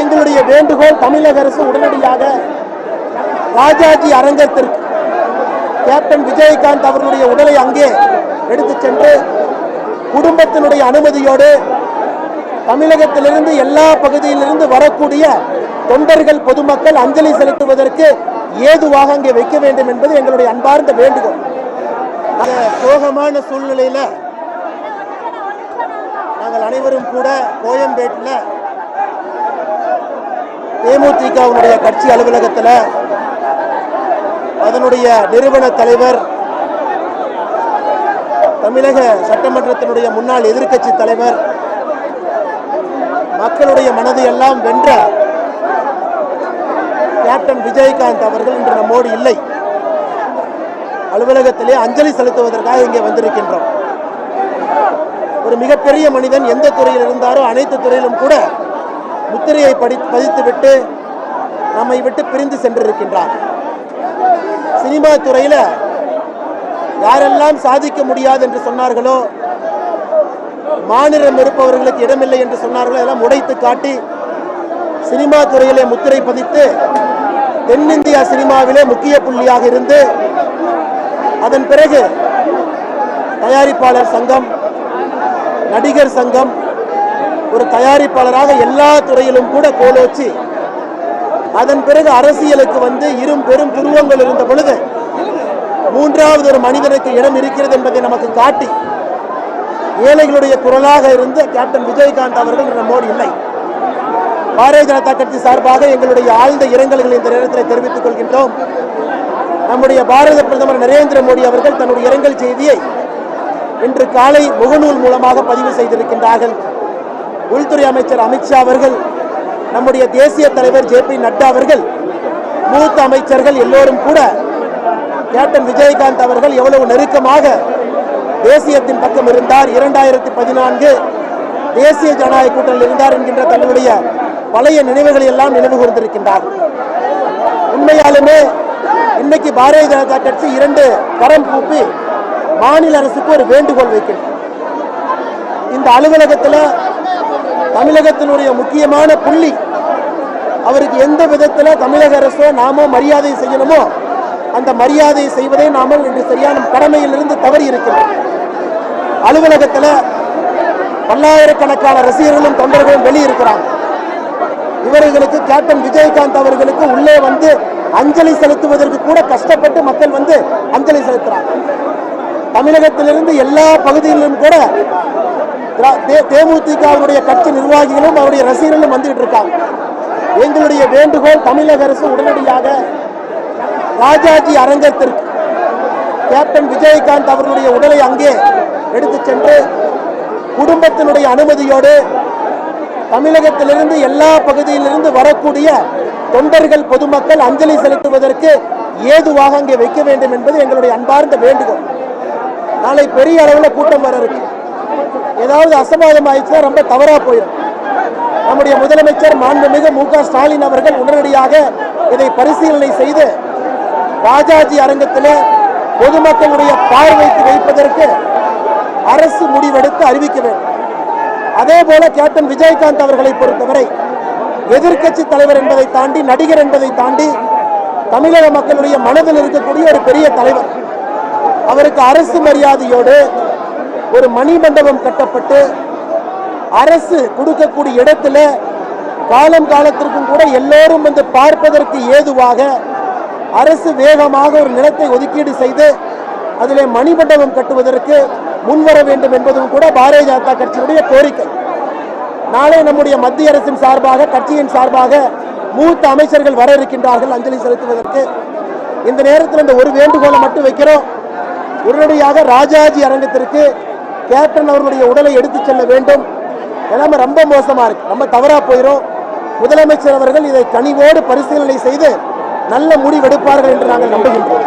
எங்களுடைய வேண்டுகோள் தமிழக அரசு உடனடியாக ராஜாஜி அரங்கத்திற்கு கேப்டன் விஜயகாந்த் அவர்களுடைய உடலை அங்கே எடுத்துச் சென்று குடும்பத்தினுடைய அனுமதியோடு தமிழகத்திலிருந்து எல்லா பகுதியிலிருந்து வரக்கூடிய தொண்டர்கள் பொதுமக்கள் அஞ்சலி செலுத்துவதற்கு ஏதுவாக அங்கே வைக்க வேண்டும் என்பது எங்களுடைய அன்பார்ந்த வேண்டுகோள். சோகமான சூழ்நிலையில நாங்கள் அனைவரும் கூட கோயம்பேட்டில் தேமுதிகவுடைய கட்சி அலுவலகத்தில் அதனுடைய நிறுவன தலைவர், தமிழக சட்டமன்றத்தினுடைய முன்னாள் எதிர்க்கட்சி தலைவர், மக்களுடைய மனதை எல்லாம் வென்ற கேப்டன் விஜயகாந்த் அவர்கள் இன்று நம்மோடு இல்லை. அலுவலகத்திலே அஞ்சலி செலுத்துவதற்காக இங்கே வந்திருக்கின்றோம். ஒரு மிகப்பெரிய மனிதன், எந்த துறையில் இருந்தாரோ அனைத்து துறையிலும் கூட முத்திரையை பதித்துவிட்டு நம்மை விட்டு பிரிந்து சென்றிருக்கின்றார். சினிமா துறையில் யாரெல்லாம் சாதிக்க முடியாது என்று சொன்னார்களோ, மாநிலம் இருப்பவர்களுக்கு இடமில்லை என்று சொன்னார்களோ, எல்லாம் உடைத்து காட்டி சினிமா துறையிலே முத்திரை பதித்து தென்னிந்தியா சினிமாவிலே முக்கிய புள்ளியாக இருந்து அதன் பிறகு தயாரிப்பாளர் சங்கம், நடிகர் சங்கம், ஒரு தயாரிப்பாளராக எல்லா துறையிலும் கூட கோலோச்சி அதன் பிறகு அரசியலுக்கு வந்து இரும் பெரும் துருவங்கள் இருந்த பொழுது மூன்றாவது ஒரு மனிதனுக்கு இடம் இருக்கிறது என்பதை நமக்கு காட்டி ஏழைகளுடைய குரலாக இருந்து கேப்டன் விஜயகாந்த் அவர்கள் நம்மோடு இல்லை. பாரதிய ஜனதா கட்சி சார்பாக எங்களுடைய ஆழ்ந்த இரங்கல்களை இந்த நேரத்தில் தெரிவித்துக் கொள்கின்றோம். நம்முடைய பாரத பிரதமர் நரேந்திர மோடி அவர்கள் தன்னுடைய இரங்கல் செய்தியை இன்று காலை முகநூல் மூலமாக பதிவு செய்திருக்கின்றார்கள். உள்துறை அமைச்சர் அமித்ஷா அவர்கள், நம்முடைய தேசிய தலைவர் JP நட்டா அவர்கள், மூத்த அமைச்சர்கள் எல்லோரும் கூட கேப்டன் விஜயகாந்த் அவர்கள் எவ்வளவு நெருக்கமாக தேசியத்தின் பக்கம் இருந்தார், 2014 தேசிய ஜனநாயக கூட்டணியில் இருந்தார் என்கின்ற தன்னுடைய பழைய நினைவுகளை எல்லாம் நினைவு கூர்ந்திருக்கின்றார். உண்மையாலுமே இன்னைக்கு பாரதிய ஜனதா கட்சி 2 கரம் கூப்பி மாநில அரசுக்கு ஒரு வேண்டுகோள் வைக்கின்றது. இந்த அலுவலகத்தில் தமிழகத்தினுடைய முக்கியமான புள்ளி, அவருக்கு எந்த விதத்தில் தமிழக அரசோ நாமோ மரியாதை செய்யணுமோ அந்த மரியாதையை செய்வதை நாம இன்று சரியான கடமையிலிருந்து தவறி இருக்கிறோம். அலுவலகத்தில் பல்லாயிரக்கணக்கான ரசிகர்களும் தொண்டர்களும் வெளியிருக்கிறாங்க. இவர்களுக்கு கேப்டன் விஜயகாந்த் அவர்களுக்கு உள்ளே வந்து அஞ்சலி செலுத்துவதற்கு கூட கஷ்டப்பட்டு மக்கள் வந்து அஞ்சலி செலுத்துறாங்க. தமிழகத்திலிருந்து எல்லா பகுதிகளிலும் கூட தேமுதிகவுடைய கட்சி நிர்வாகிகளும் அவருடைய ரசிகர்களும் வந்துகிட்டு இருக்காங்க. எங்களுடைய வேண்டுகோள், தமிழக அரசு உடனடியாக ராஜாஜி அரங்கத்திற்கு கேப்டன் விஜயகாந்த் அவர்களுடைய உடலை அங்கே எடுத்துச் சென்று குடும்பத்தினுடைய அனுமதியோடு தமிழகத்திலிருந்து எல்லா பகுதியிலிருந்து வரக்கூடிய தொண்டர்கள் பொதுமக்கள் அஞ்சலி செலுத்துவதற்கு ஏதுவாக அங்கே வைக்க வேண்டும் என்பது எங்களுடைய அன்பார்ந்த வேண்டுகோள். நாளை பெரிய அளவில் கூட்டம் வர இருக்கு. ஏதாவது அசம்பாவிதம் ஆயிடுச்சுன்னா ரொம்ப தவறா போயிடும். நம்முடைய முதலமைச்சர் மாண்புமிகு MK ஸ்டாலின் அவர்கள் உடனடியாக இதை பரிசீலனை செய்து ராஜாஜி அரங்கத்தில் பொதுமக்களுடைய பார்வைக்கு வைப்பதற்கு அரசு முடிவெடுத்து அறிவிக்க வேண்டும். அதே போல கேப்டன் விஜயகாந்த் அவர்களை பொறுத்தவரை எதிர்க்கட்சி தலைவர் என்பதை தாண்டி, நடிகர் என்பதை தாண்டி தமிழக மக்களுடைய மனதில் இருக்கக்கூடிய ஒரு பெரிய தலைவர். அவருக்கு அரசு மரியாதையோடு ஒரு மணிமண்டபம் கட்டப்பட்டு அரசு கொடுக்கக்கூடிய இடத்துல காலம் காலத்திற்கும் கூட எல்லோரும் வந்து பார்ப்பதற்கு ஏதுவாக அரசு வேகமாக ஒரு நிலத்தை ஒதுக்கீடு செய்து அதிலே மணிமண்டபம் கட்டுவதற்கு முன்வர வேண்டும் என்பதும் கூட பாரதிய ஜனதா கட்சியினுடைய கோரிக்கை. நாளை நம்முடைய மத்திய அரசின் சார்பாக, கட்சியின் சார்பாக மூத்த அமைச்சர்கள் வர இருக்கின்றார்கள் அஞ்சலி செலுத்துவதற்கு. இந்த நேரத்தில் இந்த ஒரு வேண்டுகோளை மட்டும் வைக்கிறோம். உடனடியாக ராஜாஜி அரங்கத்திற்கு கேப்டன் அவர்களுடைய உடலை எடுத்துச் செல்ல வேண்டும். எல்லாமே ரொம்ப மோசமா இருக்கு, ரொம்ப தவறா போயிடும். முதலமைச்சர் அவர்கள் இதை கனிவோடு பரிசீலனை செய்து நல்ல முடிவெடுப்பார்கள் என்று நாங்கள் நம்புகின்றோம்.